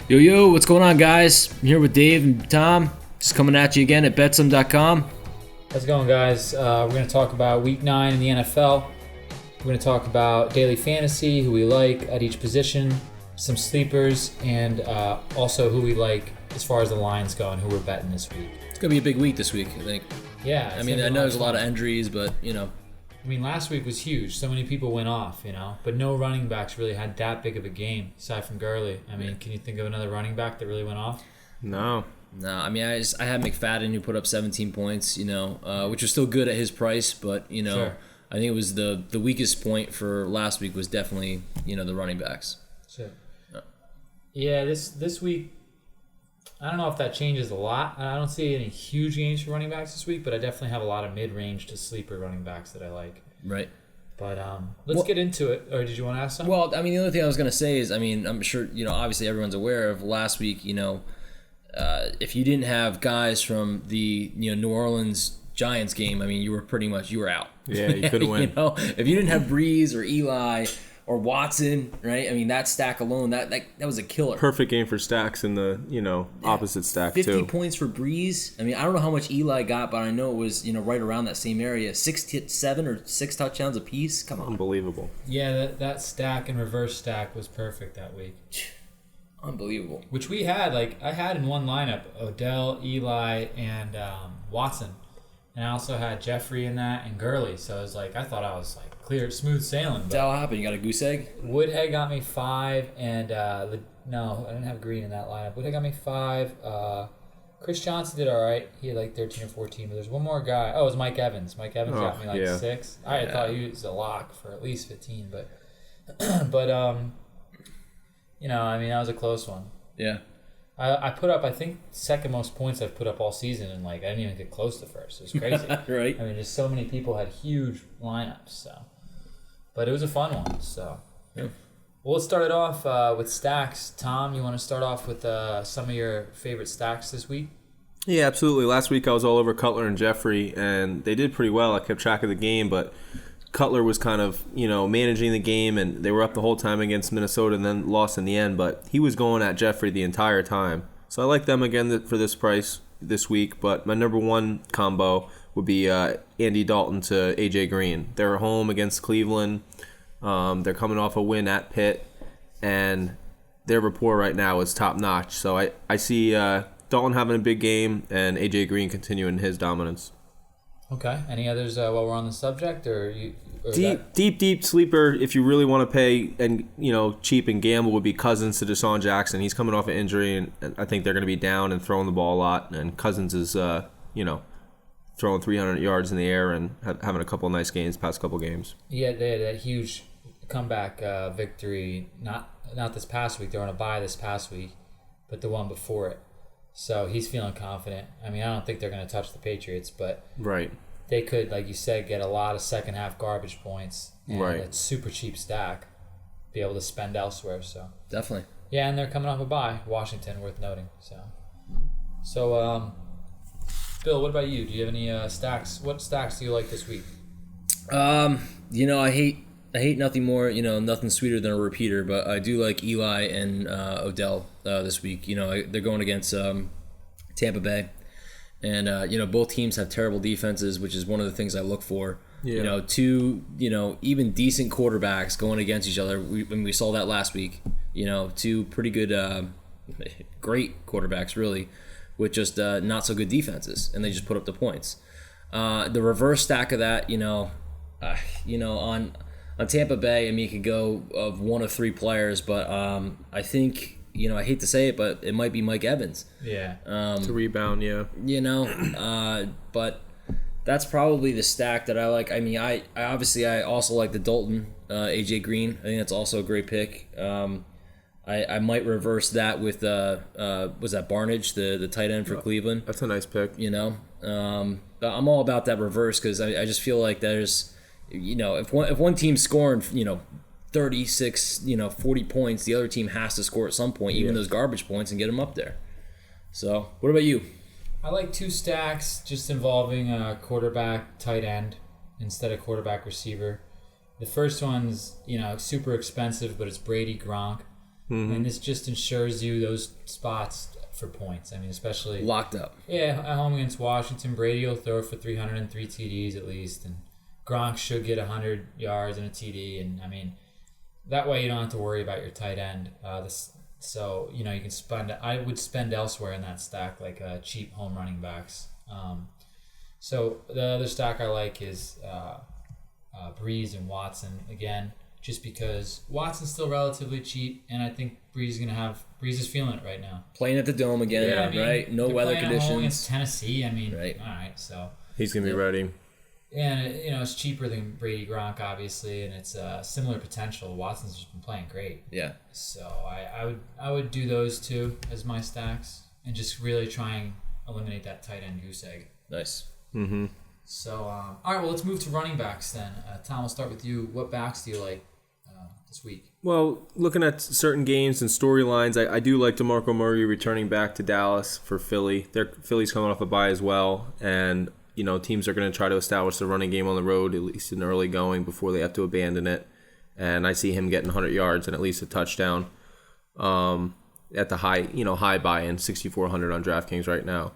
Yo, what's going on, guys? I'm here with Dave and Tom, just coming at you again at betsum.com. How's it going, guys? We're going to talk about Week 9 in the NFL. We're going to talk about daily fantasy, who we like at each position, some sleepers, and also who we like as far as the lines go and who we're betting this week. It's going to be a big week this week, I think. Yeah. I mean, I know there's a lot of injuries, but, you know. I mean, last week was huge. So many people went off, but no running backs really had that big of a game, aside from Gurley. I mean, can you think of another running back that really went off? No, I mean, I had McFadden who put up 17 points, which was still good at his price, but, Sure. I think it was the weakest point for last week was definitely, the running backs. Sure. Yeah, this week, I don't know if that changes a lot. I don't see any huge games for running backs this week, but I definitely have a lot of mid-range to sleeper running backs that I like. Right. But let's get into it. Or did you want to ask something? Well, I mean, the other thing I was going to say is, I mean, I'm sure, obviously everyone's aware of last week, if you didn't have guys from the, New Orleans Giants game, I mean, you were out. Yeah, you couldn't win. If you didn't have Breeze or Eli or Watson, right? I mean, that stack alone, that was a killer. Perfect game for stacks in the, opposite stack 50 too. points for Breeze. I mean, I don't know how much Eli got, but I know it was, right around that same area. 7 or 6 touchdowns apiece. Come on. Unbelievable. Yeah, that stack and reverse stack was perfect that week. Unbelievable. Which we had, I had in one lineup, Odell, Eli, and Watson. And I also had Jeffrey in that and Gurley. So it was I thought I was clear, smooth sailing. That's how it happened. You got a goose egg? Woodhead got me 5, and no, I didn't have Green in that lineup. Woodhead got me 5. Chris Johnson did all right. He had 13 or 14, but there's one more guy. Oh, it was Mike Evans. Mike Evans got me 6. I thought he was a lock for at least 15, but I mean, that was a close one. Yeah. I put up, I think, second most points I've put up all season, and I didn't even get close to first. It was crazy. Right. I mean, just so many people had huge lineups, so. But it was a fun one, so. Yeah. Well, let's start it off with stacks. Tom, you want to start off with some of your favorite stacks this week? Yeah, absolutely. Last week I was all over Cutler and Jeffrey, and they did pretty well. I kept track of the game, but Cutler was kind of, managing the game, and they were up the whole time against Minnesota and then lost in the end, but he was going at Jeffrey the entire time. So I like them again for this price this week, but my number one combo would be Andy Dalton to AJ Green. They're home against Cleveland. They're coming off a win at Pitt, and their rapport right now is top-notch. So I see Dalton having a big game and AJ Green continuing his dominance. Okay. Any others while we're on the subject, or you? Or deep sleeper, if you really want to pay and cheap and gamble, would be Cousins to Deshaun Jackson. He's coming off an injury, and I think they're going to be down and throwing the ball a lot. And Cousins is throwing 300 yards in the air and having a couple of nice games past couple games. Yeah, they had that huge comeback victory. Not this past week. They were on a bye this past week, but the one before it. So he's feeling confident. I mean, I don't think they're going to touch the Patriots, but right. They could, like you said, get a lot of second half garbage points and right. a super cheap stack, be able to spend elsewhere. So definitely. Yeah, and they're coming off a bye. Washington, worth noting. So Bill, what about you? Do you have any stacks? What stacks do you like this week? I hate nothing more, nothing sweeter than a repeater, but I do like Eli and Odell this week. They're going against Tampa Bay. And, both teams have terrible defenses, which is one of the things I look for. Yeah. Two, even decent quarterbacks going against each other. We saw that last week. Two pretty good, great quarterbacks, really, with just not so good defenses. And they just put up the points. The reverse stack of that, on Tampa Bay, I mean, you could go of one of 3 players, but I think... I hate to say it, but it might be Mike Evans. Yeah. To rebound, yeah. But that's probably the stack that I like. I mean, I also like the Dalton, AJ Green. I think that's also a great pick. I might reverse that with was that Barnage, the tight end for Cleveland. That's a nice pick. I'm all about that reverse because I just feel like there's, if one team's scoring, 36, 40 points, the other team has to score at some point, even those garbage points, and get them up there. So, what about you? I like 2 stacks just involving a quarterback, tight end, instead of quarterback receiver. The first one's, super expensive, but it's Brady Gronk. and this just ensures you those spots for points. I mean, especially locked up. Yeah, at home against Washington, Brady will throw for 303 TDs at least, and Gronk should get 100 yards and a TD, and I mean, that way you don't have to worry about your tight end. So you can spend. I would spend elsewhere in that stack, like cheap home running backs. So the other stack I like is Breeze and Watson again, just because Watson's still relatively cheap, and I think Breeze is feeling it right now. Playing at the Dome again, right? No weather conditions. At home against Tennessee, I mean, right. All right, so he's gonna be ready. And it's cheaper than Brady Gronk, obviously, and it's similar potential. Watson's just been playing great. Yeah. So I would do those two as my stacks, and just really try and eliminate that tight end goose egg. Nice. Mm-hmm. So all right, well, let's move to running backs then. Tom, we'll start with you. What backs do you like this week? Well, looking at certain games and storylines, I do like DeMarco Murray returning back to Dallas for Philly. Philly's coming off a bye as well, and teams are going to try to establish the running game on the road, at least in early going, before they have to abandon it. And I see him getting 100 yards and at least a touchdown at the high buy-in, 6,400 on DraftKings right now.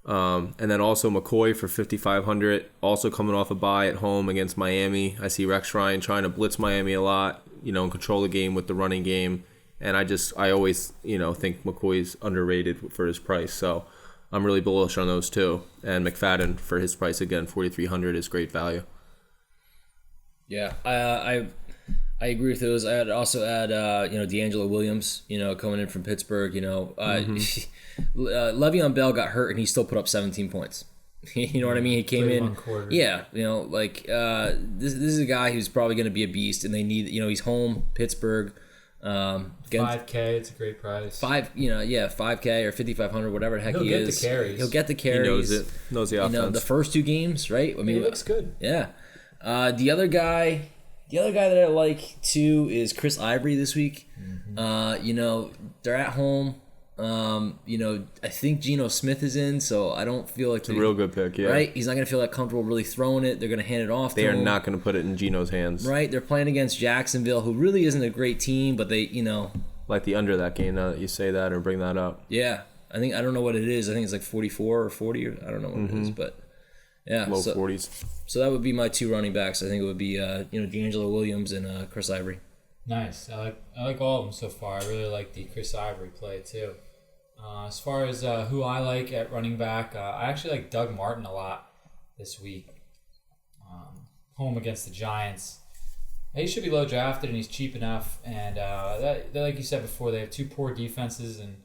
And then also McCoy for 5,500, also coming off a bye at home against Miami. I see Rex Ryan trying to blitz Miami a lot, and control the game with the running game. And I always, think McCoy's underrated for his price. So I'm really bullish on those two. And McFadden for his price again, 4,300 is great value. Yeah, I agree with those. I'd also add, D'Angelo Williams, coming in from Pittsburgh. Le'Veon Bell got hurt and he still put up 17 points. You know what I mean? He came in. Yeah, this is a guy who's probably going to be a beast, and they need. He's home, Pittsburgh. $5K, it's a great price. $5K or 5,500, whatever the heck he is. He'll get the carries. He knows it. Knows the offense. The first two games, right? I mean, he looks good. Yeah. The other guy that I like too is Chris Ivory this week. Mm-hmm. They're at home. I think Geno Smith is in, so I don't feel like it's a real good pick. Yeah, right. He's not gonna feel that comfortable really throwing it. They're gonna hand it off. They are not gonna put it in Geno's hands. Right. They're playing against Jacksonville, who really isn't a great team, but they, like the under that game. Now that you say that or bring that up. Yeah, I don't know what it is. I think it's like 44 or 40, or I don't know what it is, but yeah, low 40s. So that would be my two running backs. I think it would be D'Angelo Williams and Chris Ivory. Nice. I like all of them so far. I really like the Chris Ivory play too. As far as who I like at running back, I actually like Doug Martin a lot this week. Home against the Giants. He should be low drafted and he's cheap enough. And like you said before, they have two poor defenses, and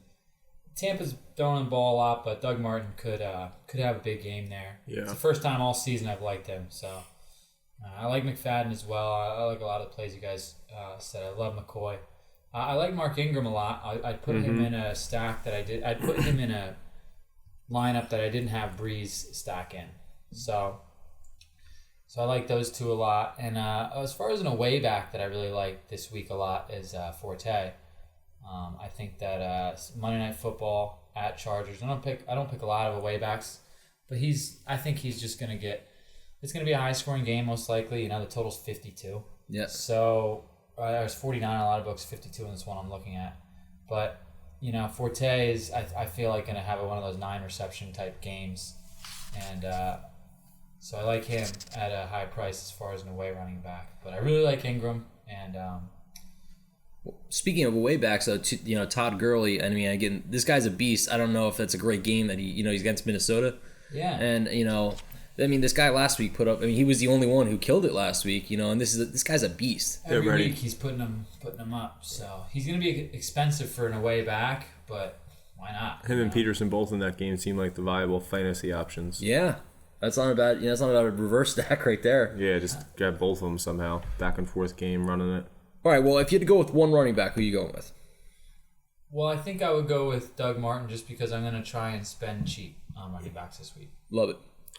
Tampa's throwing the ball a lot, but Doug Martin could have a big game there. Yeah. It's the first time all season I've liked him. So I like McFadden as well. I like a lot of the plays you guys said. I love McCoy. I like Mark Ingram a lot. I'd put him in a stack that I did. I'd put him in a lineup that I didn't have Breeze stack in. So I like those two a lot. And as far as an away back that I really like this week a lot is Forte. I think that Monday Night Football at Chargers. I don't pick a lot of away backs, but I think he's just gonna get. It's gonna be a high scoring game most likely. The total's 52. Yeah. So. There's 49 in a lot of books, 52 in this one I'm looking at. But, Forte is, I feel like, going to have one of those 9 reception type games. And so I like him at a high price as far as an away running back. But I really like Ingram. And speaking of away backs, Todd Gurley, I mean, again, this guy's a beast. I don't know if that's a great game that he's against Minnesota. Yeah. And, this guy last week put up. He was the only one who killed it last week. And this guy's a beast. Every week he's putting them up. So he's going to be expensive for an away back, but why not? Him and Peterson both in that game seem like the viable fantasy options. Yeah, that's not a bad. That's not a reverse stack right there. Yeah, just grab both of them somehow. Back and forth game, running it. All right. Well, if you had to go with one running back, who are you going with? Well, I think I would go with Doug Martin just because I'm going to try and spend cheap on running backs this week. Love it.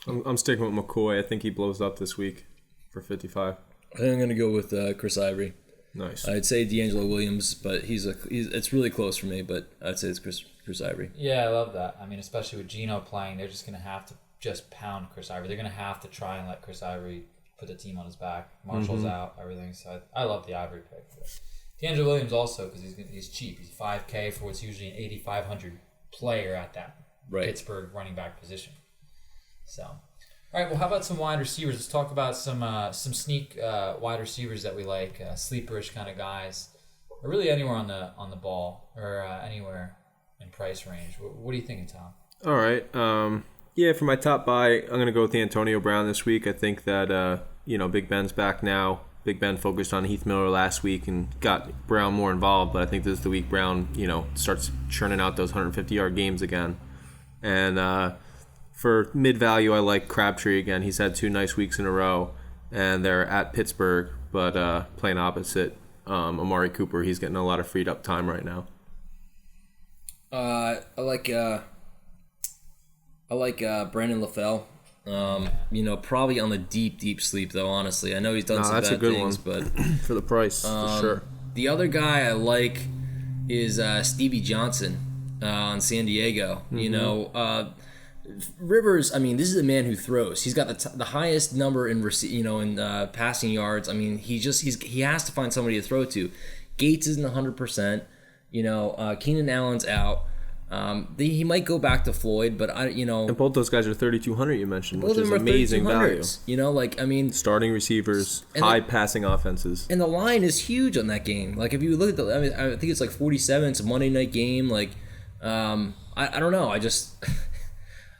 I'm sticking with McCoy. I think he blows up this week for 55. I think I'm going to go with Chris Ivory. Nice. I'd say D'Angelo Williams, but it's really close for me, but I'd say it's Chris Ivory. Yeah, I love that. I mean, especially with Geno playing, they're just going to have to just pound Chris Ivory. They're going to have to try and let Chris Ivory put the team on his back. Marshall's out, everything. So I love the Ivory pick. D'Angelo Williams also, because he's cheap. He's $5K for what's usually an $8,500 player at that Pittsburgh running back position. So, all right. Well, how about some wide receivers? Let's talk about some sneak wide receivers that we like, sleeperish kind of guys, or really anywhere on the ball or anywhere in price range. What are you thinking, Tom? All right. Yeah, for my top buy, I'm going to go with Antonio Brown this week. I think that, Big Ben's back now. Big Ben focused on Heath Miller last week and got Brown more involved, but I think this is the week Brown, starts churning out those 150-yard games again. And for mid-value, I like Crabtree again. He's had 2 nice weeks in a row, and they're at Pittsburgh, but playing opposite Amari Cooper. He's getting a lot of freed-up time right now. I like Brandon LaFell. Probably on the deep sleep though. Honestly, I know he's done some that's bad a good things, one. but for the price, for sure. The other guy I like is Stevie Johnson on San Diego. Mm-hmm. Rivers. I mean, this is a man who throws. He's got the highest number in passing yards. I mean, he has to find somebody to throw to. Gates isn't 100%. Keenan Allen's out. He might go back to Floyd, but and both those guys are 3,200. You mentioned, which is amazing value. Starting receivers, high passing offenses, and the line is huge on that game. Like if you look at I think it's like 47. It's a Monday night game. Like, I don't know. I just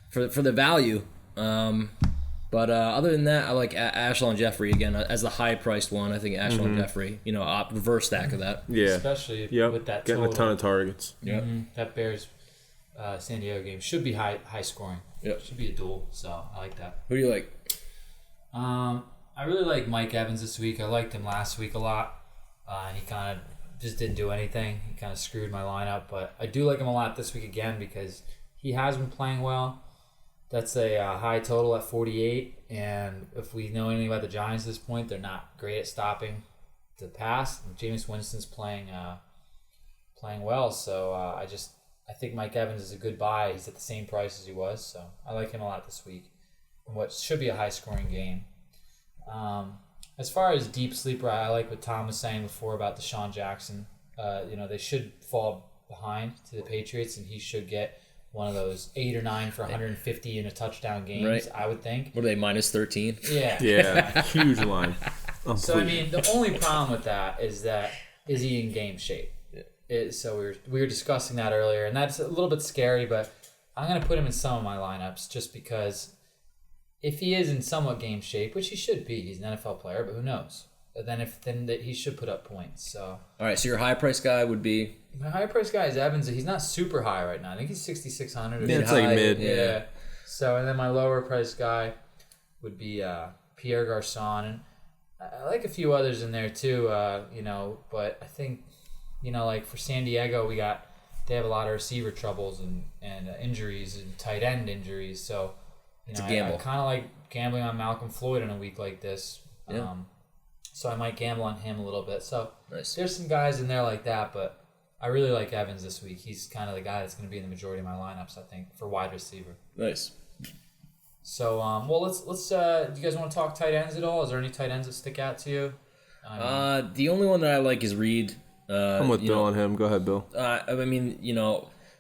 for the value. But other than that, I like Ashlon Jeffrey again as the high-priced one. I think Ashlon Jeffrey, reverse stack of that. Yeah, especially with that getting total. A ton of targets. Yeah, that Bears San Diego game should be high scoring. Yep, should be a duel. So I like that. Who do you like? I really like Mike Evans this week. I liked him last week a lot, and he kind of just didn't do anything. He kind of screwed my lineup, but I do like him a lot this week again because he has been playing well. That's a high total at 48, and if we know anything about the Giants at this point, they're not great at stopping the pass. And Jameis Winston's playing well, so I think Mike Evans is a good buy. He's at the same price as he was, so I like him a lot this week in what should be a high-scoring game. As far as deep sleeper, I like what Tom was saying before about Deshaun Jackson. They should fall behind to the Patriots, and he should get one of those 8 or 9 for 150 in a touchdown games, right. I would think. What are they, minus 13? Yeah. Yeah, huge line. So, I mean, the only problem with that is he in game shape? So we were discussing that earlier, and that's a little bit scary, but I'm going to put him in some of my lineups just because if he is in somewhat game shape, which he should be, he's an NFL player, but who knows? Then he should put up points. So all right, so your high price guy would be my high price guy is Evans. He's not super high right now. I think he's 6,600. Yeah, it's like mid. Yeah. So and then my lower price guy would be Pierre Garçon, and I like a few others in there too. But I think like for San Diego, they have a lot of receiver troubles and injuries and tight end injuries. So it's a gamble. I kind of like gambling on Malcolm Floyd in a week like this. Yeah. So I might gamble on him a little bit. So nice. There's some guys in there like that, but I really like Evans this week. He's kind of the guy that's going to be in the majority of my lineups, I think, for wide receiver. Nice. So, let's. Do you guys want to talk tight ends at all? Is there any tight ends that stick out to you? The only one that I like is Reed. I'm with Bill on him. Go ahead, Bill. I mean,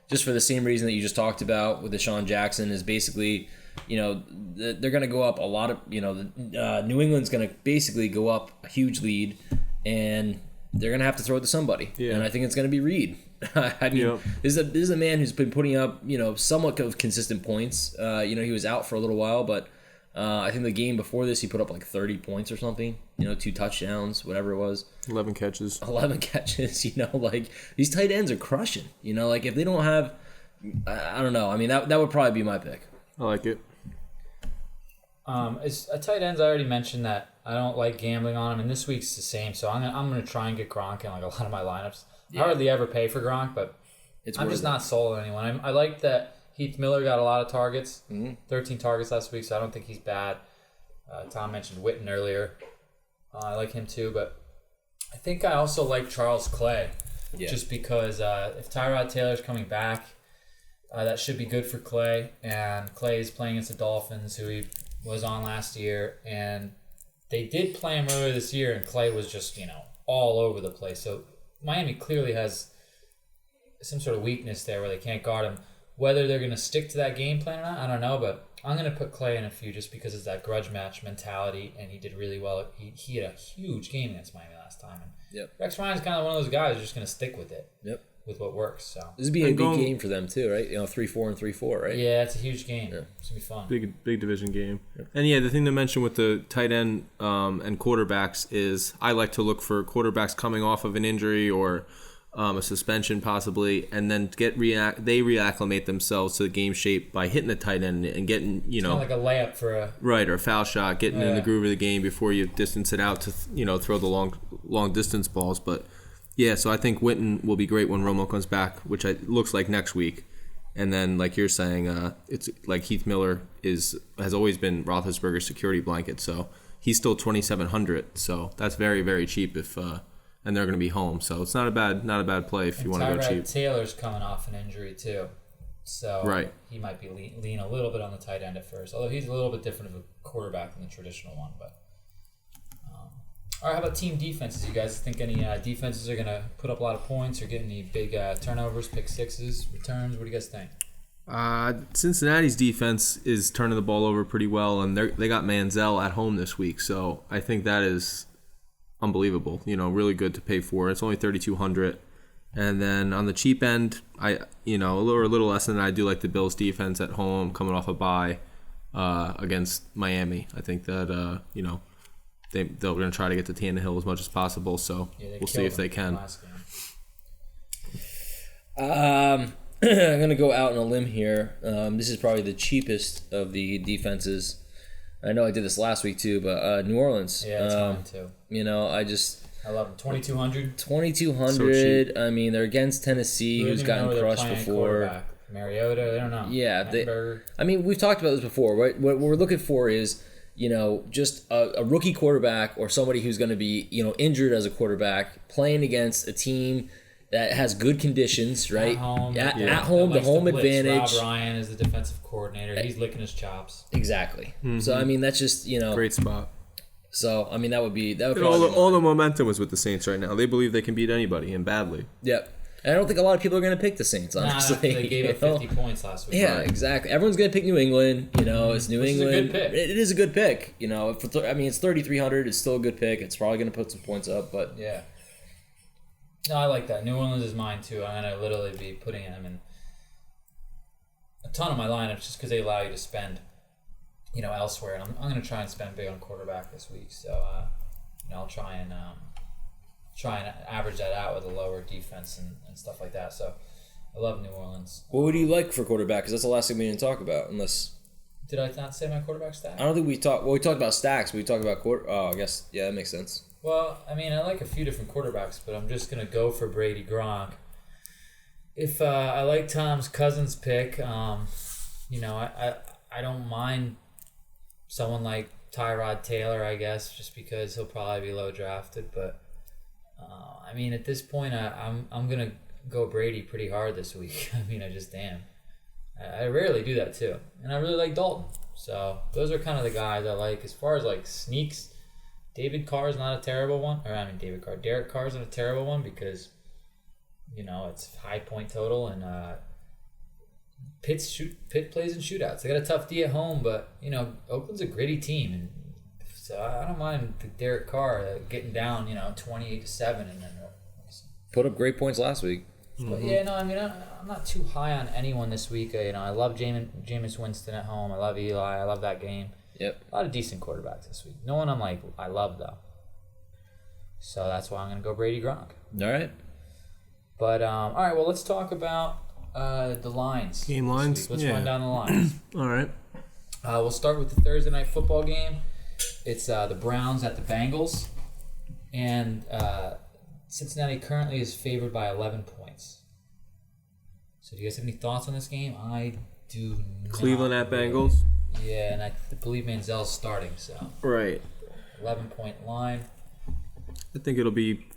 just for the same reason that you just talked about with Deshaun Jackson is basically. They're going to go up a lot of, New England's going to basically go up a huge lead, and they're going to have to throw it to somebody. Yeah. And I think it's going to be Reed. I mean, this is a man who's been putting up, somewhat of consistent points. He was out for a little while, but I think the game before this, he put up like 30 points or something, 2 touchdowns, whatever it was. 11 catches. 11 catches, these tight ends are crushing. If they don't have, I don't know. I mean, that would probably be my pick. I like it. As a tight ends, I already mentioned that I don't like gambling on him, and this week's the same. So I'm gonna try and get Gronk in like a lot of my lineups. Yeah. I hardly ever pay for Gronk, but I'm just not sold on anyone. I like that Heath Miller got a lot of targets, 13 targets last week, so I don't think he's bad. Tom mentioned Witten earlier. I like him too, but I think I also like Charles Clay, just because if Tyrod Taylor's coming back. That should be good for Clay, and Clay is playing against the Dolphins, who he was on last year, and they did play him earlier this year, and Clay was just, all over the place. So Miami clearly has some sort of weakness there where they can't guard him. Whether they're going to stick to that game plan or not, I don't know, but I'm going to put Clay in a few just because it's that grudge match mentality, and he did really well. He had a huge game against Miami last time. And Rex Ryan's kind of one of those guys who's just going to stick with it. With what works. So this would be a big game for them too, right? 3-4 and 3-4, right? Yeah, it's a huge game. It's going to be fun. Big division game. And the thing to mention with the tight end and quarterbacks is I like to look for quarterbacks coming off of an injury or a suspension possibly, and then they reacclimate themselves to the game shape by hitting the tight end and getting, it's kind of like a layup for a or a foul shot, getting in the groove of the game before you distance it out to throw the long distance balls. But so I think Witten will be great when Romo comes back, which looks like next week. And then, like you're saying, it's like Heath Miller has always been Roethlisberger's security blanket, so he's still $2,700. So that's very, very cheap if. And they're going to be home, so it's not a bad play if you want to go cheap. Taylor's coming off an injury too, so he might be lean a little bit on the tight end at first. Although he's a little bit different of a quarterback than the traditional one. But all right, how about team defenses? You guys think any defenses are going to put up a lot of points or get any big turnovers, pick sixes, returns? What do you guys think? Cincinnati's defense is turning the ball over pretty well, and they got Manziel at home this week, so I think that is unbelievable, really good to pay for. It's only $3,200, and then on the cheap end, a little less than I do like the Bills defense at home, coming off a bye against Miami. I think that they're going to try to get to Tannehill as much as possible. So we'll see if they can. I'm going to go out on a limb here. This is probably the cheapest of the defenses. I know I did this last week too, but New Orleans. Yeah, it's mine too. I love them. 2,200. 2,200. So they're against Tennessee, who's gotten crushed before. Mariota, they don't know. Yeah, we've talked about this before. Right? What we're looking for is, just a rookie quarterback or somebody who's going to be, injured as a quarterback, playing against a team that has good conditions, right? At home, the home advantage. Rob Ryan is the defensive coordinator. He's licking his chops. Exactly. Mm-hmm. So that's just great spot. So that would be all the momentum was with the Saints right now. They believe they can beat anybody and badly. Yep. And I don't think a lot of people are going to pick the Saints, honestly. They gave up 50 points last week. Yeah, exactly. Everyone's going to pick New England. It's New England. Is a good pick. It is a good pick. It's 3,300. It's still a good pick. It's probably going to put some points up, but yeah. No, I like that. New Orleans is mine too. I'm going to literally be putting them in a ton of my lineups just because they allow you to spend, elsewhere. And I'm going to try and spend big on quarterback this week. So, I'll try and average that out with a lower defense and stuff like that. So, I love New Orleans. What would you like for quarterback? Because that's the last thing we didn't talk about. Unless did I not say my quarterback stack? I don't think we talked. Well, we talked about stacks. But we talked about I guess that makes sense. Well, I like a few different quarterbacks, but I'm just going to go for Brady Gronk. If I like Tom's Cousins pick, I don't mind someone like Tyrod Taylor, I guess, just because he'll probably be low drafted. But, at this point, I'm going to go Brady pretty hard this week. I just am. I rarely do that, too. And I really like Dalton. So those are kind of the guys I like. As far as, sneaks, Derek Carr is not a terrible one because, it's high point total and Pitt plays in shootouts. They got a tough D at home, but, Oakland's a gritty team. And so I don't mind Derek Carr getting down, 28-7 and then put up great points last week. But I'm not too high on anyone this week. I love Jameis Winston at home. I love Eli. I love that game. Yep. A lot of decent quarterbacks this week. No one I love, though. So that's why I'm going to go Brady Gronk. All right. But, all right, well, let's talk about the lines. Game lines? Let's run down the lines. All right. We'll start with the Thursday night football game. It's the Browns at the Bengals. And Cincinnati currently is favored by 11 points. So do you guys have any thoughts on this game? I do not. Cleveland at Bengals? Yeah, and I believe Manziel's starting, so. Right. 11-point line. I think it'll be,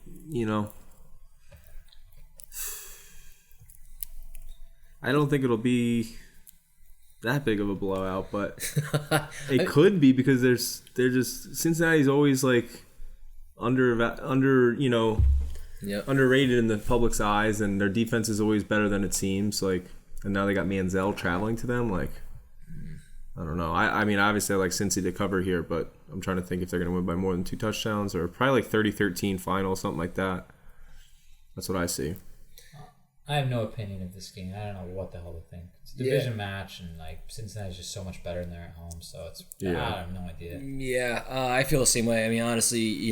I don't think it'll be that big of a blowout, but it could be because they're just Cincinnati's always under underrated in the public's eyes, and their defense is always better than it seems. Like, and now they got Manziel traveling to them. Like, I don't know. I mean, obviously I like Cincy to cover here, but I'm trying to think if they're going to win by more than 2 touchdowns or probably like 30-13 final, something like that. That's what I see. I have no opinion of this game. I don't know what the hell to think. It's a division match, and like Cincinnati's just so much better than they're at home. So it's I have no idea. Yeah, I feel the same way. I mean, honestly,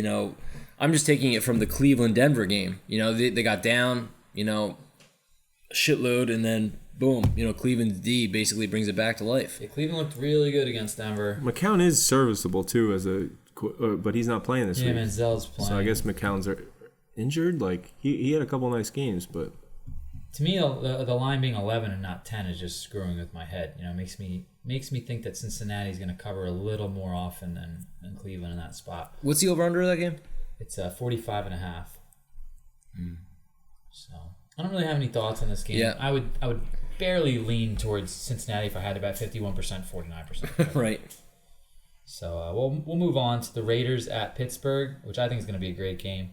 I'm just taking it from the Cleveland-Denver game. They got down, a shitload, and then boom, Cleveland's D basically brings it back to life. Yeah, Cleveland looked really good against Denver. McCown is serviceable too but he's not playing this week. Yeah, Manziel's playing. So I guess McCown's injured. Like he had a couple nice games, but. To me, the line being 11 and not 10 is just screwing with my head. Makes me think that Cincinnati's going to cover a little more often than Cleveland in that spot. What's the over-under of that game? It's 45.5. So I don't really have any thoughts on this game. Yeah. I would barely lean towards Cincinnati if I had to bet 51%, 49%. Right. So we'll move on to the Raiders at Pittsburgh, which I think is going to be a great game.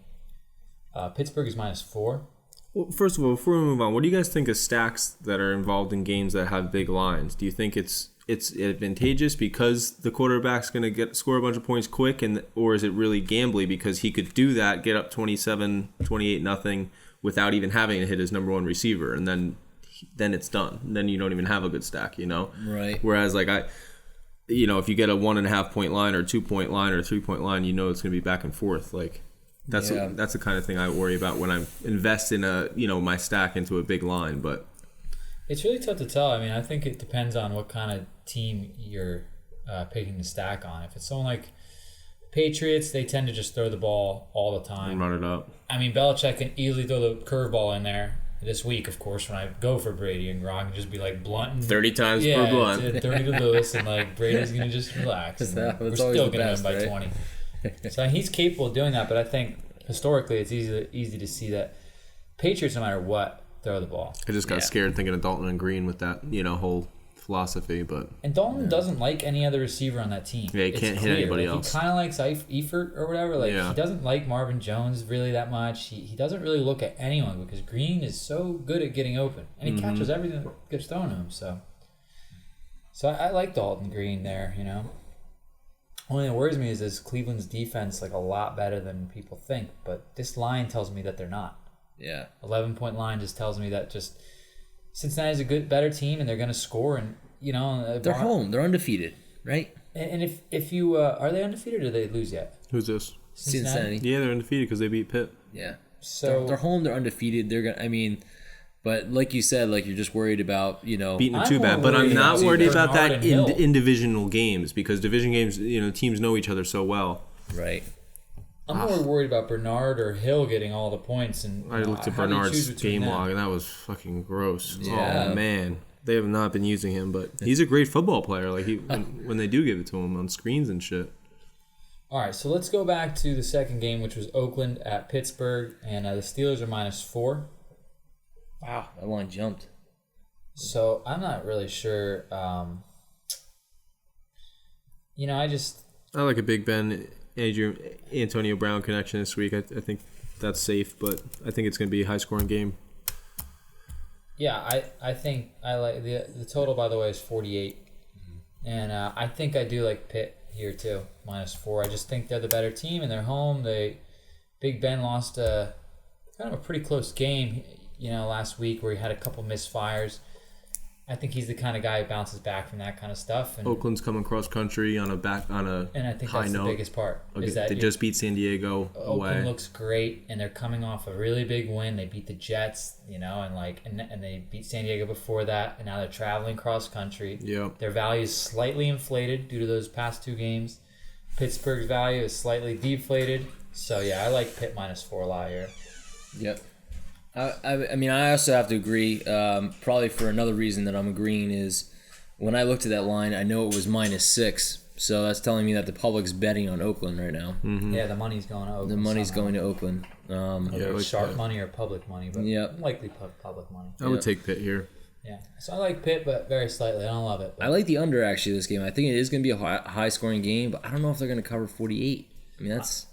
Pittsburgh is -4. Well, first of all, before we move on, what do you guys think of stacks that are involved in games that have big lines? Do you think it's advantageous because the quarterback's going to score a bunch of points quick, or is it really gambly because he could do that, get up 27, 28 nothing without even having to hit his number one receiver, and then it's done. And then you don't even have a good stack, Right. Whereas like if you get a 1.5 point line or 2 point line or 3 point line, it's going to be back and forth. Like. That's the kind of thing I worry about when I invest in my stack into a big line, but it's really tough to tell. I mean, I think it depends on what kind of team you're picking the stack on. If it's someone like Patriots, they tend to just throw the ball all the time and run it up. I mean, Belichick can easily throw the curveball in there. This week, of course, when I go for Brady and Gronk, and just be like blunt 30 times per blunt, 30 to Lewis, and like Brady's gonna just relax. We're still gonna win by 20. So he's capable of doing that, but I think historically it's easy to see that Patriots, no matter what, throw the ball. I just got scared thinking of Dalton and Green with that, whole philosophy, but and Dalton doesn't like any other receiver on that team. Yeah, he can't hit anybody else. He kind of likes Eifert or whatever. Like he doesn't like Marvin Jones really that much. He doesn't really look at anyone because Green is so good at getting open and he catches everything that gets thrown to him. So I like Dalton Green there. Only thing that worries me is Cleveland's defense like a lot better than people think, but this line tells me that they're not. Yeah. 11-point line just tells me that just Cincinnati's a better team and they're going to score and they're home. They're undefeated, right? And if you are they undefeated or did they lose yet? Who's this? Cincinnati. Yeah, they're undefeated because they beat Pitt. Yeah. So they're home. They're undefeated. They're gonna. I mean. But like you said, like you're just worried about, beating it too bad. But I'm not worried about that in divisional games because division games, teams know each other so well. Right. I'm more worried about Bernard or Hill getting all the points. And I looked at Bernard's game log, and that was fucking gross. Yeah. Oh, man. They have not been using him, but he's a great football player. Like when they do give it to him on screens and shit. All right, so let's go back to the second game, which was Oakland at Pittsburgh, and the Steelers are -4. Wow, that line jumped. So I'm not really sure. I like a Big Ben, Antonio Brown connection this week. I think that's safe, but I think it's going to be a high-scoring game. Yeah, I think I like the total. By the way, is 48, and I think I do like Pitt here too, -4. I just think they're the better team, and they're home. Big Ben lost kind of a pretty close game. Last week where he had a couple misfires. I think he's the kind of guy who bounces back from that kind of stuff. And Oakland's coming cross country on a and I think high that's note. The biggest part. Okay, is that they just beat San Diego away. Oakland looks great, and they're coming off a really big win. They beat the Jets, and they beat San Diego before that, and now they're traveling cross country. Yep. Their value is slightly inflated due to those past 2 games. Pittsburgh's value is slightly deflated. So yeah, I like Pitt -4 a lot here. Yep. I mean, I also have to agree. Probably for another reason that I'm agreeing is when I looked at that line, I know it was -6. So that's telling me that the public's betting on Oakland right now. Mm-hmm. Yeah, the money's going to Oakland. The money's going to Oakland. Whether it's sharp money or public money, but likely public money. I would take Pitt here. Yeah, so I like Pitt, but very slightly. I don't love it. But. I like the under actually this game. I think it is going to be a high scoring game, but I don't know if they're going to cover 48. I mean,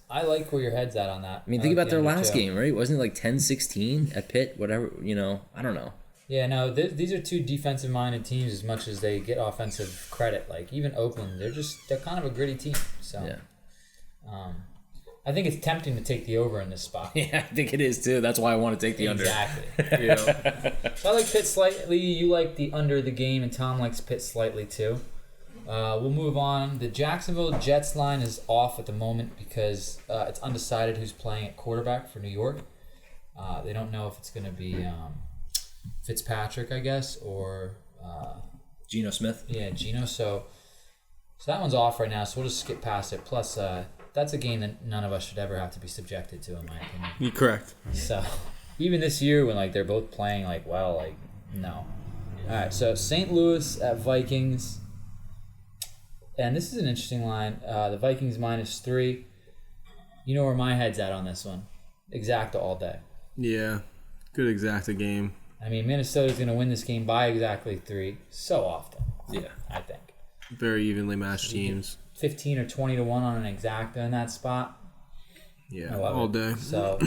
I like where your head's at on that. I mean, think about their last game, right? Wasn't it like 10-16 at Pitt? Whatever, I don't know. Yeah, no, these are two defensive-minded teams as much as they get offensive credit. Like, even Oakland, they're kind of a gritty team. So, yeah. I think it's tempting to take the over in this spot. Yeah, I think it is, too. That's why I want to take the under. Exactly. So I like Pitt slightly. You like the under the game, and Tom likes Pitt slightly, too. We'll move on. The Jacksonville Jets line is off at the moment because it's undecided who's playing at quarterback for New York. They don't know if it's going to be Fitzpatrick, I guess, or Geno Smith. Yeah, Geno. So that one's off right now. So we'll just skip past it. Plus, that's a game that none of us should ever have to be subjected to, in my opinion. You're correct. So even this year, when they're both playing no. All right. So St. Louis at Vikings. And this is an interesting line. The Vikings -3. You know where my head's at on this one. Exacta all day. Yeah. Good exacta game. I mean, Minnesota's going to win this game by exactly 3 so often. Yeah. I think. Very evenly matched teams. 15 or 20 to 1 on an exacta in that spot. Yeah, all day. So,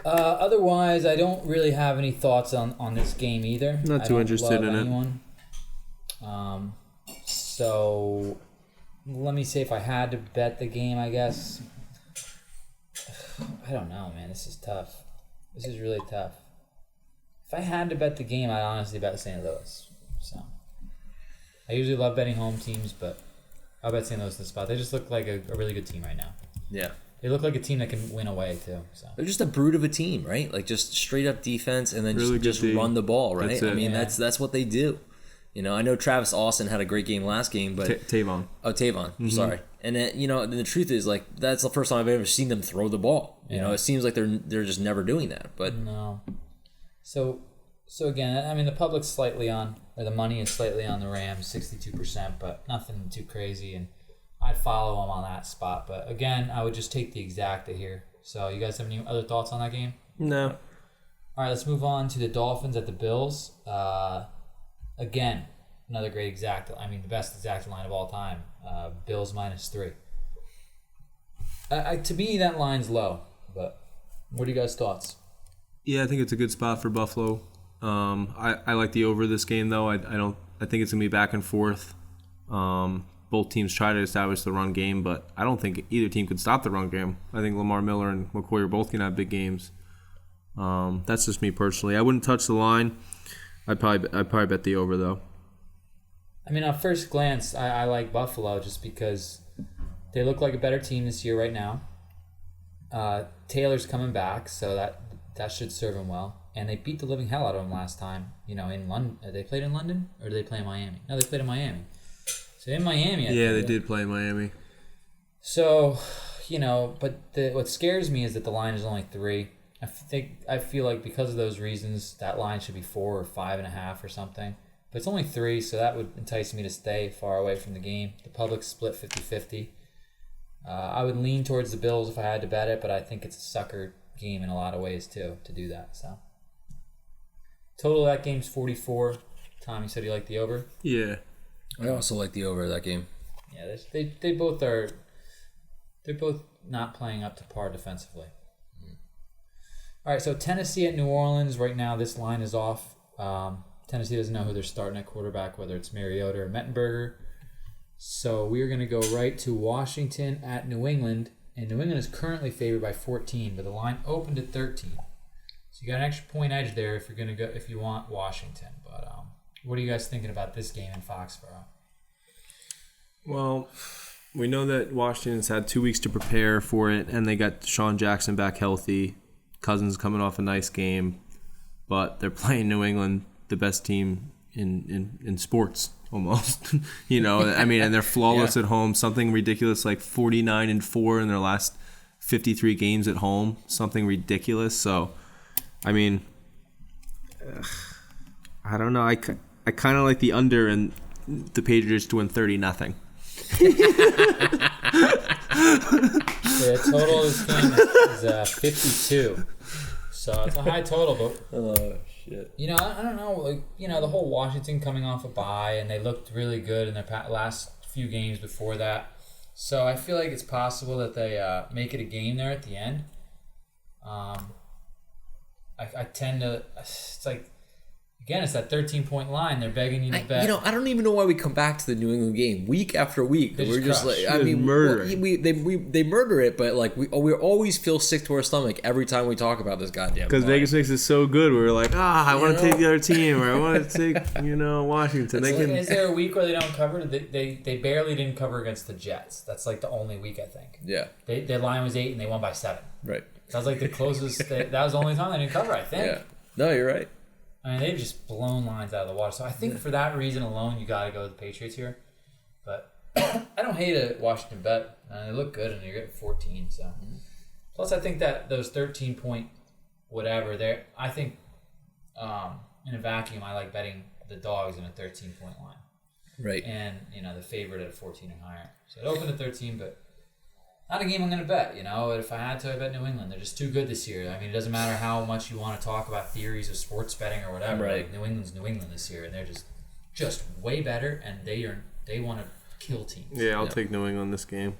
otherwise, I don't really have any thoughts on this game either. Not too interested in anyone. So, let me say if I had to bet the game, I guess. I don't know, man. This is tough. This is really tough. If I had to bet the game, I'd honestly bet St. Louis. So, I usually love betting home teams, but I'll bet St. Louis this spot. They just look like a really good team right now. Yeah. They look like a team that can win away, too. So. They're just a brute of a team, right? Like, just straight up defense and then really just run the ball, right? That's I mean, that's what they do. I know Travis Austin had a great game last game, but... Tavon. Oh, Tavon. Mm-hmm. Sorry. And then, the truth is, that's the first time I've ever seen them throw the ball. It seems like they're just never doing that, but... No. So again, I mean, the public's slightly on, or the money is slightly on the Rams, 62%, but nothing too crazy, and I'd follow them on that spot. But again, I would just take the exacta here. So you guys have any other thoughts on that game? No. All right, let's move on to the Dolphins at the Bills. Again, another great exacta. I mean, the best exacta line of all time. Bills -3. To me, that line's low, but what are you guys' thoughts? Yeah, I think it's a good spot for Buffalo. I like the over this game though. I think it's gonna be back and forth. Both teams try to establish the run game, but I don't think either team could stop the run game. I think Lamar Miller and McCoy are both gonna have big games. That's just me personally. I wouldn't touch the line. I'd probably bet the over though. I mean, at first glance, I like Buffalo just because they look like a better team this year right now. Taylor's coming back, so that should serve him well. And they beat the living hell out of him last time. In London. They played in London, or did they play in Miami? No, they played in Miami. So in Miami, they did play in Miami. So, but what scares me is that the line is only 3. I feel like because of those reasons, that line should be 4 or 5.5 or something. But it's only 3, so that would entice me to stay far away from the game. The public's split 50-50. I would lean towards the Bills if I had to bet it, but I think it's a sucker game in a lot of ways too to do that. So total of that game's 44. Tom, you said you liked the over? Yeah. I also like the over of that game. Yeah, they both are. They're both not playing up to par defensively. All right, so Tennessee at New Orleans right now. This line is off. Tennessee doesn't know who they're starting at quarterback, whether it's Mariota or Mettenberger. So we're going to go right to Washington at New England. And New England is currently favored by 14, but the line opened at 13. So you got an extra point edge there if you want Washington. But what are you guys thinking about this game in Foxborough? Well, we know that Washington's had 2 weeks to prepare for it, and they got Deshaun Jackson back healthy. Cousins coming off a nice game, but they're playing New England, the best team in sports almost. I mean, and they're flawless at home. Something ridiculous like 49-4 in their last 53 games at home. Something ridiculous. So, I mean, I don't know. I kind of like the under and the Patriots to win 30-0. The total of this game is 52. So it's a high total, but oh shit. I don't know. The whole Washington coming off a bye, and they looked really good in their last few games before that. So I feel like it's possible that they make it a game there at the end. I tend to. It's like, again, it's that 13-point line. They're begging you to bet. I don't even know why we come back to the New England game week after week. They We're just crush. like, I mean, murdering. they murder it, but like we always feel sick to our stomach every time we talk about this goddamn. Because line. Vegas makes it so good. We were like, I want to take the other team, or I want to take, Washington. They can. Is there a week where they don't cover? They barely didn't cover against the Jets. That's like the only week, I think. Yeah. Their line was 8 and they won by 7. Right. That was like the closest. That was the only time they didn't cover, I think. Yeah. No, you're right. I mean, they've just blown lines out of the water. So I think for that reason alone, you got to go with the Patriots here. But I don't hate a Washington bet. They look good, and you're getting 14. So plus, I think that those 13-point whatever there. I think in a vacuum, I like betting the dogs in a 13-point line. Right. And the favorite at 14 or higher. So it opened at 13, but not a game I'm going to bet. If I had to, I bet New England. They're just too good this year. I mean, it doesn't matter how much you want to talk about theories of sports betting or whatever. Right. Like, New England's New England this year, and they're just way better, and they want to kill teams. Yeah, I'll take New England this game.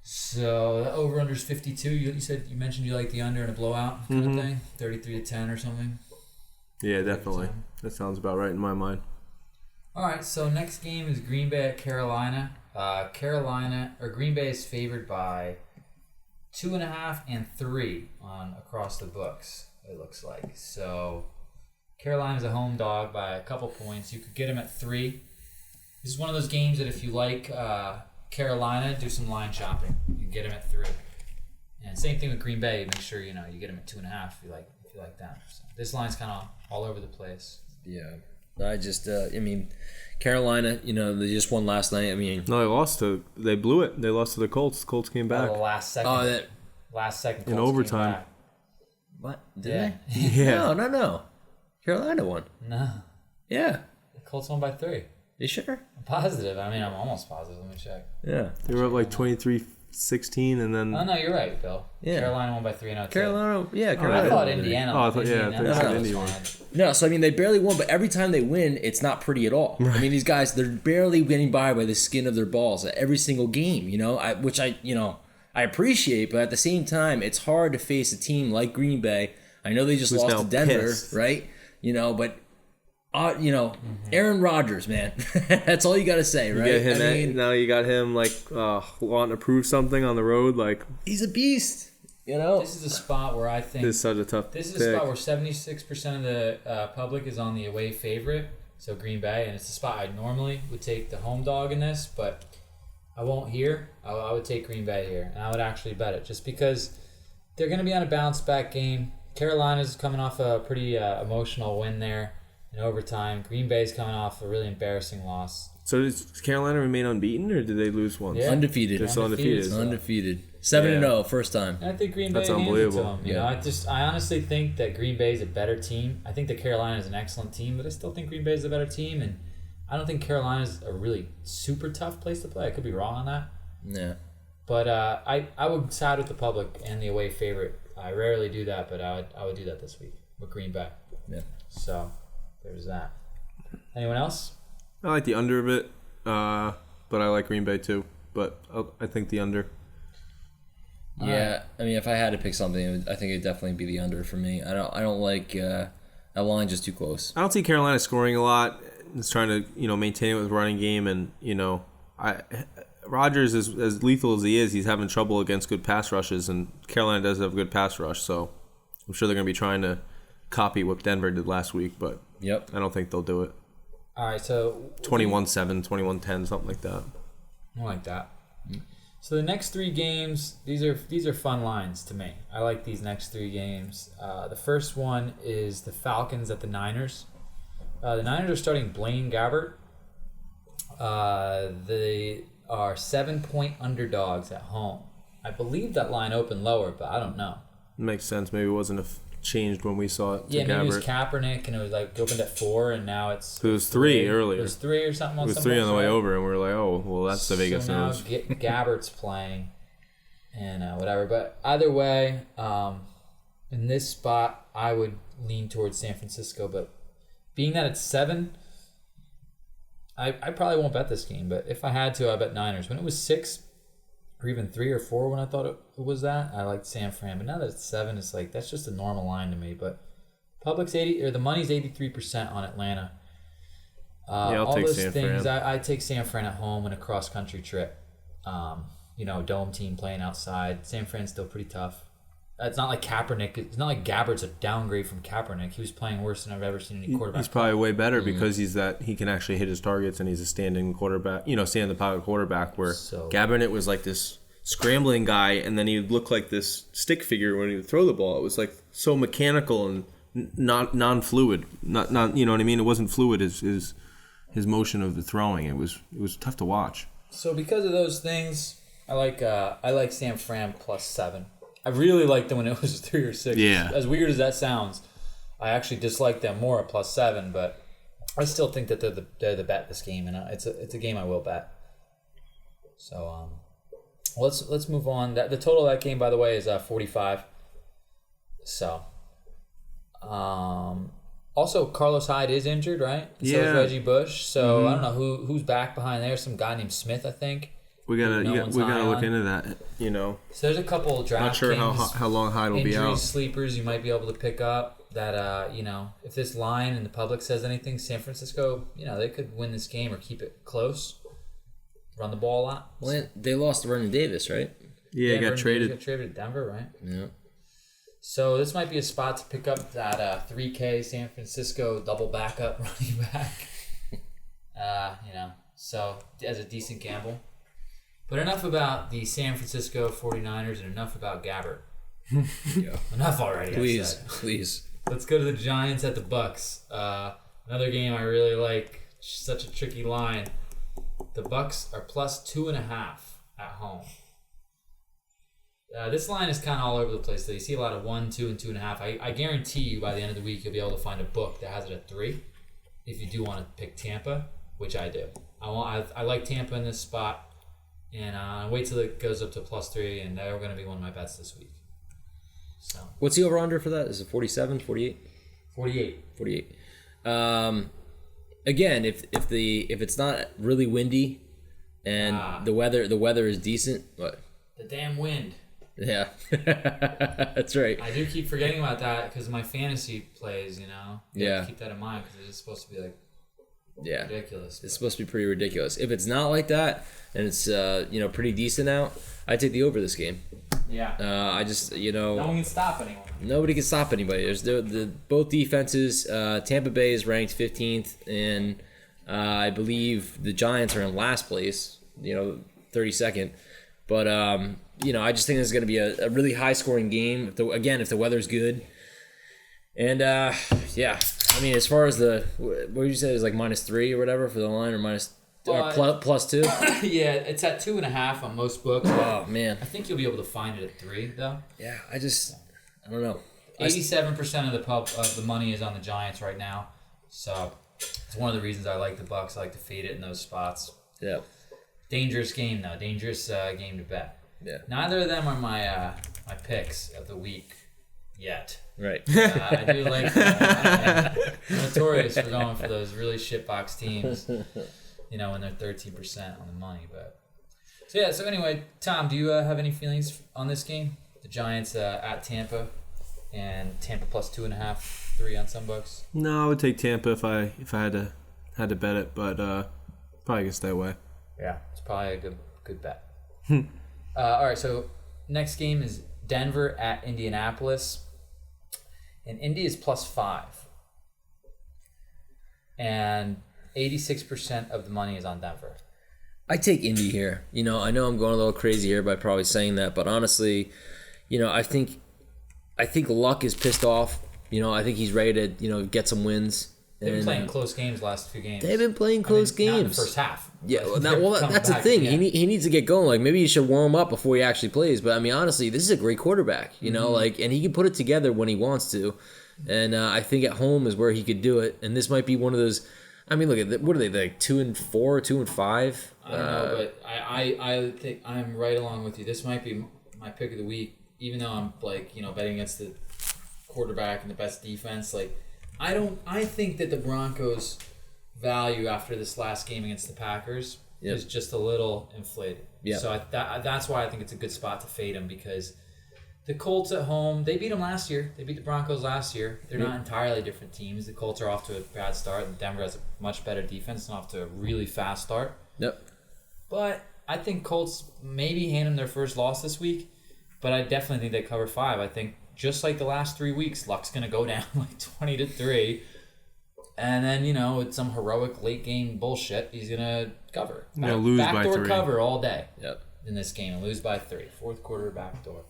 So the over/under is 52. You mentioned you like the under in a blowout kind of thing, 33-10 or something. Yeah, definitely. That sounds about right in my mind. All right, so next game is Green Bay at Carolina. Green Bay is favored by 2.5 and 3 on across the books. It looks like so. Carolina's a home dog by a couple points. You could get them at 3. This is one of those games that if you like Carolina, do some line shopping. You can get them at 3. And same thing with Green Bay. Make sure you get them at 2.5 if you like them. So this line's kind of all over the place. Yeah. I just, Carolina, they just won last night. No, they blew it. They lost to the Colts. The Colts came back. The last second. Last second. In Colts overtime. came back. What? Did Yeah. they? Yeah. No. Carolina won. No. Yeah. The Colts won by 3. You sure? I'm positive. I'm almost positive. Let me check. Yeah. They were up like 23-16, and then... Oh, no, you're right, Bill. Yeah. Carolina won by 3. Carolina. I thought Indiana. Oh, I thought, yeah, I thought Indy won. No, so they barely won, but every time they win, it's not pretty at all. Right. These guys, they're barely getting by the skin of their balls at every single game, which I appreciate, but at the same time, it's hard to face a team like Green Bay. I know they just lost to Denver, pissed. right? But Aaron Rodgers, man. That's all you got to say, right? Now you got him wanting to prove something on the road. Like, he's a beast. This is a spot where I think this is such a tough This is pick. a spot where 76% of the public is on the away favorite, so Green Bay, and it's a spot I normally would take the home dog in this, but I won't here. I would take Green Bay here, and I would actually bet it just because they're going to be on a bounce back game. Carolina's coming off a pretty emotional win there in overtime. Green Bay's coming off a really embarrassing loss. So does Carolina remain unbeaten, or did they lose once? Yeah. Undefeated. They're still undefeated. Undefeated. 7-0, first time. And I think Green Bay That's hands it unbelievable. to them. I honestly think that Green Bay is a better team. I think that Carolina is an excellent team, but I still think Green Bay is a better team, and I don't think Carolina is a really super tough place to play. I could be wrong on that. Yeah. But I would side with the public and the away favorite. I rarely do that, but I would do that this week with Green Bay. Yeah. So there's that. Anyone else? I like the under a bit, but I like Green Bay too. But I think the under. Yeah, if I had to pick something, I think it'd definitely be the under for me. I don't like that line just too close. I don't see Carolina scoring a lot. It's trying to maintain it with running game, and Rodgers is as lethal as he is. He's having trouble against good pass rushes, and Carolina does have a good pass rush. So I'm sure they're going to be trying to copy what Denver did last week, but Yep. I don't think they'll do it. All right, so 21-7, 21-10, something like that. I like that. So the next 3 games, these are fun lines to me. I like these next 3 games. The first one is the Falcons at the Niners. The Niners are starting Blaine Gabbert. They are 7-point underdogs at home. I believe that line opened lower, but I don't know. Makes sense. Maybe it wasn't changed when we saw it. Yeah, maybe Gabbert. it was Kaepernick, and it was opened at 4, and now it's... It was 3 earlier. It was 3 or something. It was 3 on the way over, and we were like, oh, well, that's the Vegas so now news. Gabbert's playing, and whatever. But either way, in this spot, I would lean towards San Francisco. But being that it's 7, I probably won't bet this game. But if I had to, I bet Niners. When it was 6, or even 3 or 4 when I thought it was that. I liked San Fran, but now that it's 7, it's like that's just a normal line to me. But public's 80 or the money's 83% on Atlanta. I'll all take those San things. Fran. I take San Fran at home in a cross country trip. Dome team playing outside. San Fran's still pretty tough. It's not like Kaepernick. It's not like Gabbard's a downgrade from Kaepernick. He was playing worse than I've ever seen any quarterback. He's probably way better because he can actually hit his targets and he's a standing quarterback. Stand in the pocket quarterback. Where Kaepernick was like this scrambling guy, and then he would look like this stick figure when he would throw the ball. It was like so mechanical and not non-fluid. Not you know what I mean. It wasn't fluid. His motion of the throwing. It was tough to watch. So because of those things, I like San Fran +7. I really liked them when it was 3 or 6. Yeah. As weird as that sounds, I actually dislike them more at +7, but I still think that they're the bet this game, and it's a game I will bet. So let's move on. The total of that game, by the way, is 45. So also Carlos Hyde is injured, right? So is Reggie Bush. So I don't know who's back behind there. Some guy named Smith, I think. We gotta look into that. So there's a couple draft. Not sure how long Hyde will be out. Sleepers you might be able to pick up. That if this line and the public says anything, San Francisco, they could win this game or keep it close. Run the ball a lot. Well, they lost to Vernon Davis, right? Yeah, he got traded. Got traded to Denver, right? Yeah. So this might be a spot to pick up that 3K San Francisco double backup running back. So as a decent gamble. But enough about the San Francisco 49ers and enough about Gabbard. Yeah. Enough already. Please. Let's go to the Giants at the Bucks. Another game I really like. Such a tricky line. The Bucks are +2.5 at home. This line is kind of all over the place. So you see a lot of 1, 2, and 2.5. I guarantee you by the end of the week you'll be able to find a book that has it at 3. If you do want to pick Tampa, which I do. I like Tampa in this spot. And wait till it goes up to +3, and they're going to be one of my bets this week. So what's the over-under for that? Is it 47, 48? 48. 48. Again, if it's not really windy and the weather is decent, what? The damn wind. Yeah, that's right. I do keep forgetting about that because my fantasy plays. Yeah. Keep that in mind because it's supposed to be like. Yeah, ridiculous. It's supposed to be pretty ridiculous. If it's not like that and it's pretty decent out, I take the over this game. Yeah. I just no one can stop anyone. Nobody can stop anybody. There's both defenses. Tampa Bay is ranked 15th, and I believe the Giants are in last place. 32nd. But I just think this is going to be a really high scoring game. If the weather's good, and yeah. I mean, as far as what did you say is like -3 or whatever for the line, or +2? Yeah, it's at 2.5 on most books. Oh man, I think you'll be able to find it at 3 though. Yeah, I don't know. 87% of the money is on the Giants right now, so it's one of the reasons I like the Bucks. I like to fade it in those spots. Yeah. Dangerous game though. Dangerous game to bet. Yeah. Neither of them are my picks of the week yet. Right. I do like I'm notorious for going for those really shitbox teams, when they're 13% on the money. But so anyway, Tom, do you have any feelings on this game? The Giants at Tampa, and Tampa +2.5, 3 on some books. No, I would take Tampa if I had to bet it, but probably can stay away. Yeah, it's probably a good bet. All right, so next game is Denver at Indianapolis. And Indy is +5. And 86% of the money is on Denver. I take Indy here. I know I'm going a little crazy here by probably saying that, but honestly, I think Luck is pissed off. I think he's ready to, get some wins. They've been playing close games the last few games. They've been playing close games. Not in the first half. Yeah, that's the thing. Yeah. He needs to get going. Like, maybe he should warm up before he actually plays. But, I mean, honestly, this is a great quarterback, and he can put it together when he wants to. And I think at home is where he could do it. And this might be one of those. I mean, look at what are they like 2-4, 2-5? I don't know, but I think I'm right along with you. This might be my pick of the week, even though I'm betting against the quarterback and the best defense. I think that the Broncos' value after this last game against the Packers is just a little inflated. Yeah. So that's why I think it's a good spot to fade him, because the Colts at home, they beat them last year. They beat the Broncos last year. They're not entirely different teams. The Colts are off to a bad start, and Denver has a much better defense and off to a really fast start. Yep. But I think Colts maybe hand them their first loss this week, but I definitely think they cover 5. I think just like the last 3 weeks, Luck's going to go down like 20-3. And then, with some heroic late game bullshit, he's going to cover. Lose by 3. Backdoor cover all day Yep. in this game and lose by 3. Fourth quarter backdoor.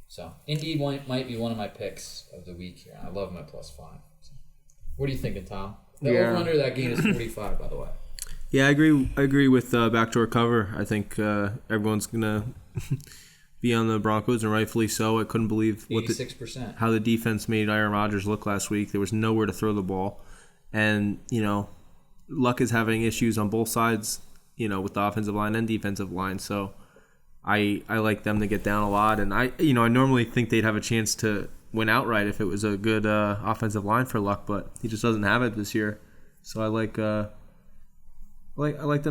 So, Indy might be one of my picks of the week here. I love my +5. So, what are you thinking, Tom? The over-under that game is 45, by the way. Yeah, I agree with backdoor cover. I think everyone's going to be on the Broncos, and rightfully so. I couldn't believe 86%. how the defense made Aaron Rodgers look last week. There was nowhere to throw the ball. And, Luck is having issues on both sides, with the offensive line and defensive line. So I like them to get down a lot. And I normally think they'd have a chance to win outright if it was a good offensive line for Luck, but he just doesn't have it this year. So I like them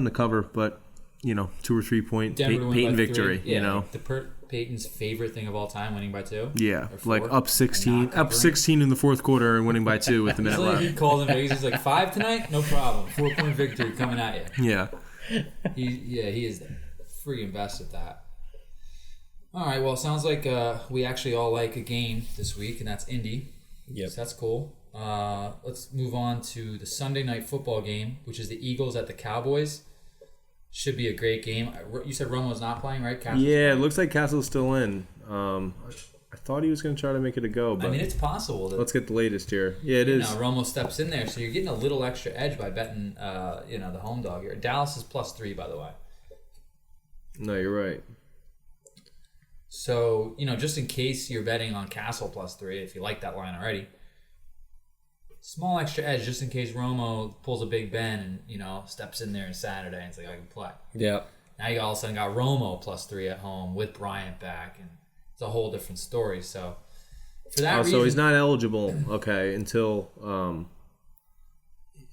to cover, but 2 or 3 point Peyton victory. 3. Yeah, Peyton's favorite thing of all time, winning by 2. Yeah, like up 16 in the fourth quarter and winning by 2 with the minute left. He calls him. He's like 5 tonight, no problem. 4-point victory coming at you. Yeah. He is freaking best at that. All right, well, it sounds like we actually all like a game this week, and that's Indy. Yep. So that's cool. Let's move on to the Sunday night football game, which is the Eagles at the Cowboys. Should be a great game. You said Romo's not playing, right? It looks like Castle's still in. I thought he was going to try to make it a go, but it's possible. Let's get the latest here. Yeah, it is. Romo steps in there, so you're getting a little extra edge by betting, the home dog here. Dallas is +3, by the way. No, you're right. So, just in case you're betting on Castle +3, if you like that line already, small extra edge just in case Romo pulls a Big Ben and, steps in there on Saturday and it's like, I can play. Yeah. Now you all of a sudden got Romo +3 at home with Bryant back, and it's a whole different story. So, for that reason... So he's not eligible, until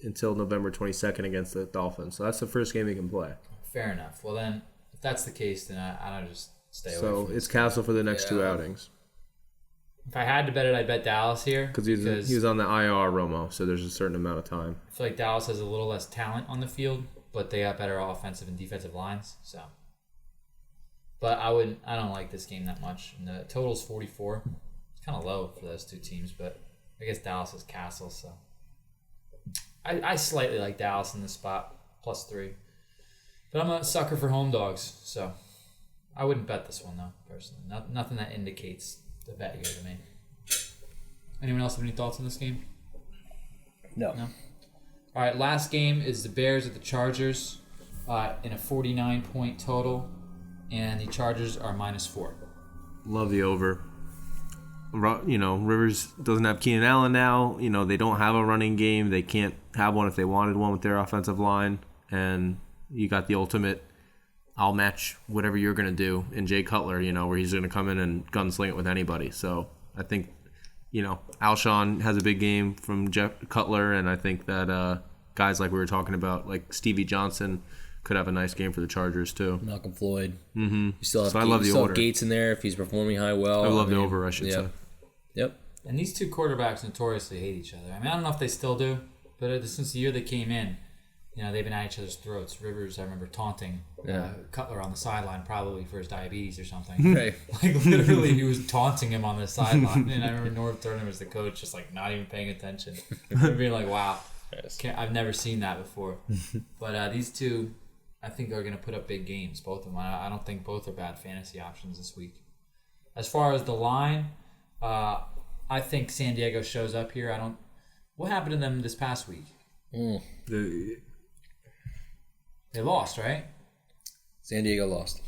November 22nd against the Dolphins. So that's the first game he can play. Fair enough. Well, then, if that's the case, then I don't just stay away So from it's Castle for the next 2 outings. If I had to bet it, I'd bet Dallas here. Because he was on the IR, Romo, so there's a certain amount of time. I feel like Dallas has a little less talent on the field, but they got better offensive and defensive lines. So, but I don't like this game that much. And the total's 44. It's kind of low for those two teams, but I guess Dallas is Castle, so I slightly like Dallas in this spot, +3. But I'm a sucker for home dogs, so I wouldn't bet this one though, personally. Nothing that indicates the bet here to me. Anyone else have any thoughts on this game? No. All right, last game is the Bears at the Chargers in a 49-point total, and the Chargers are -4. Love the over. Rivers doesn't have Keenan Allen now. They don't have a running game. They can't have one if they wanted one with their offensive line. And you got the ultimate, I'll match whatever you're going to do in Jay Cutler, where he's going to come in and gunsling it with anybody. So I think, Alshon has a big game from Jeff Cutler, and I think that guys like we were talking about, like Stevie Johnson, could have a nice game for the Chargers too. Malcolm Floyd. Mm-hmm. You still have, I love the order. Gates in there if he's performing well. I love the over, I should say. Yep. And these two quarterbacks notoriously hate each other. I don't know if they still do, but since the year they came in, they've been at each other's throats. Rivers, I remember taunting Cutler on the sideline, probably for his diabetes or something. Right. Like, literally, he was taunting him on the sideline. And I remember Norv Turner was the coach, just, not even paying attention. And being like, wow, I've never seen that before. But these two, I think, are going to put up big games, both of them. I don't think both are bad fantasy options this week. As far as the line, I think San Diego shows up here. What happened to them this past week? They lost, right? San Diego lost.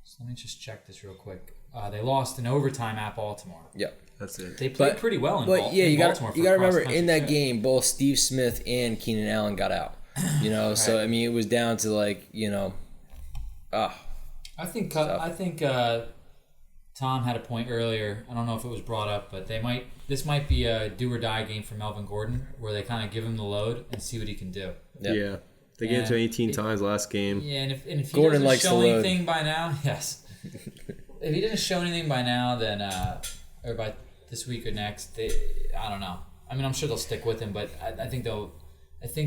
So let me just check this real quick. They lost in overtime at Baltimore. Yep. That's it. They played pretty well in Baltimore. You got to remember, in that game, both Steve Smith and Keenan Allen got out. Right. So it was down to I think Tom had a point earlier. I don't know if it was brought up, but this might be a do or die game for Melvin Gordon, where they kind of give him the load and see what he can do. Yep. Yeah. They gave it to him 18 times last game. Yeah, and if he Gordon doesn't likes show to load. anything by now, yes. If he doesn't show anything by now, then or by this week or next, I don't know. I mean, I'm sure they'll stick with him, but I think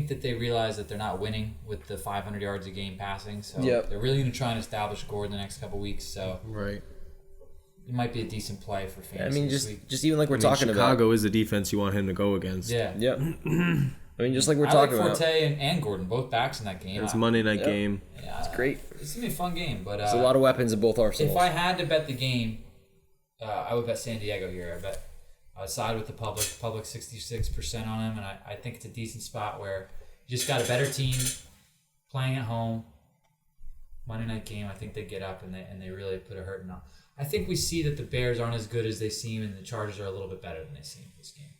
that they realize that they're not winning with the 500 yards a game passing, so they're really going to try and establish Gordon the next couple weeks. So Right. it might be a decent play for fantasy. I mean, this week. just even like we're talking about. Chicago is the defense you want him to go against. Yeah. Yep. I mean, just like we're I talking like about. Forte and Gordon, both backs in that game. It's a Monday night Yep. game. Yeah, It's great. It's going to be a fun game. But There's a lot of weapons in both arsenals. if I had to bet the game, I would bet San Diego here. I would side with the public. The public 66% on him, and I think it's a decent spot where you just got a better team playing at home. Monday night game, I think they get up and they really put a hurting on. I think we see that the Bears aren't as good as they seem, and the Chargers are a little bit better than they seem this game.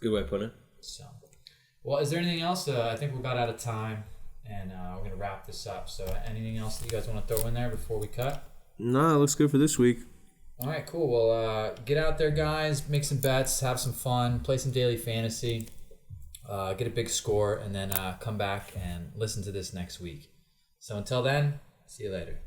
Good way of putting it. So, well, is there anything else? I think we're about out of time, and we're going to wrap this up. So, anything else that you guys want to throw in there before we cut? No, it looks good for this week. All right, cool. Well, get out there, guys. Make some bets, have some fun, play some daily fantasy, get a big score, and then come back and listen to this next week. So until then, see you later.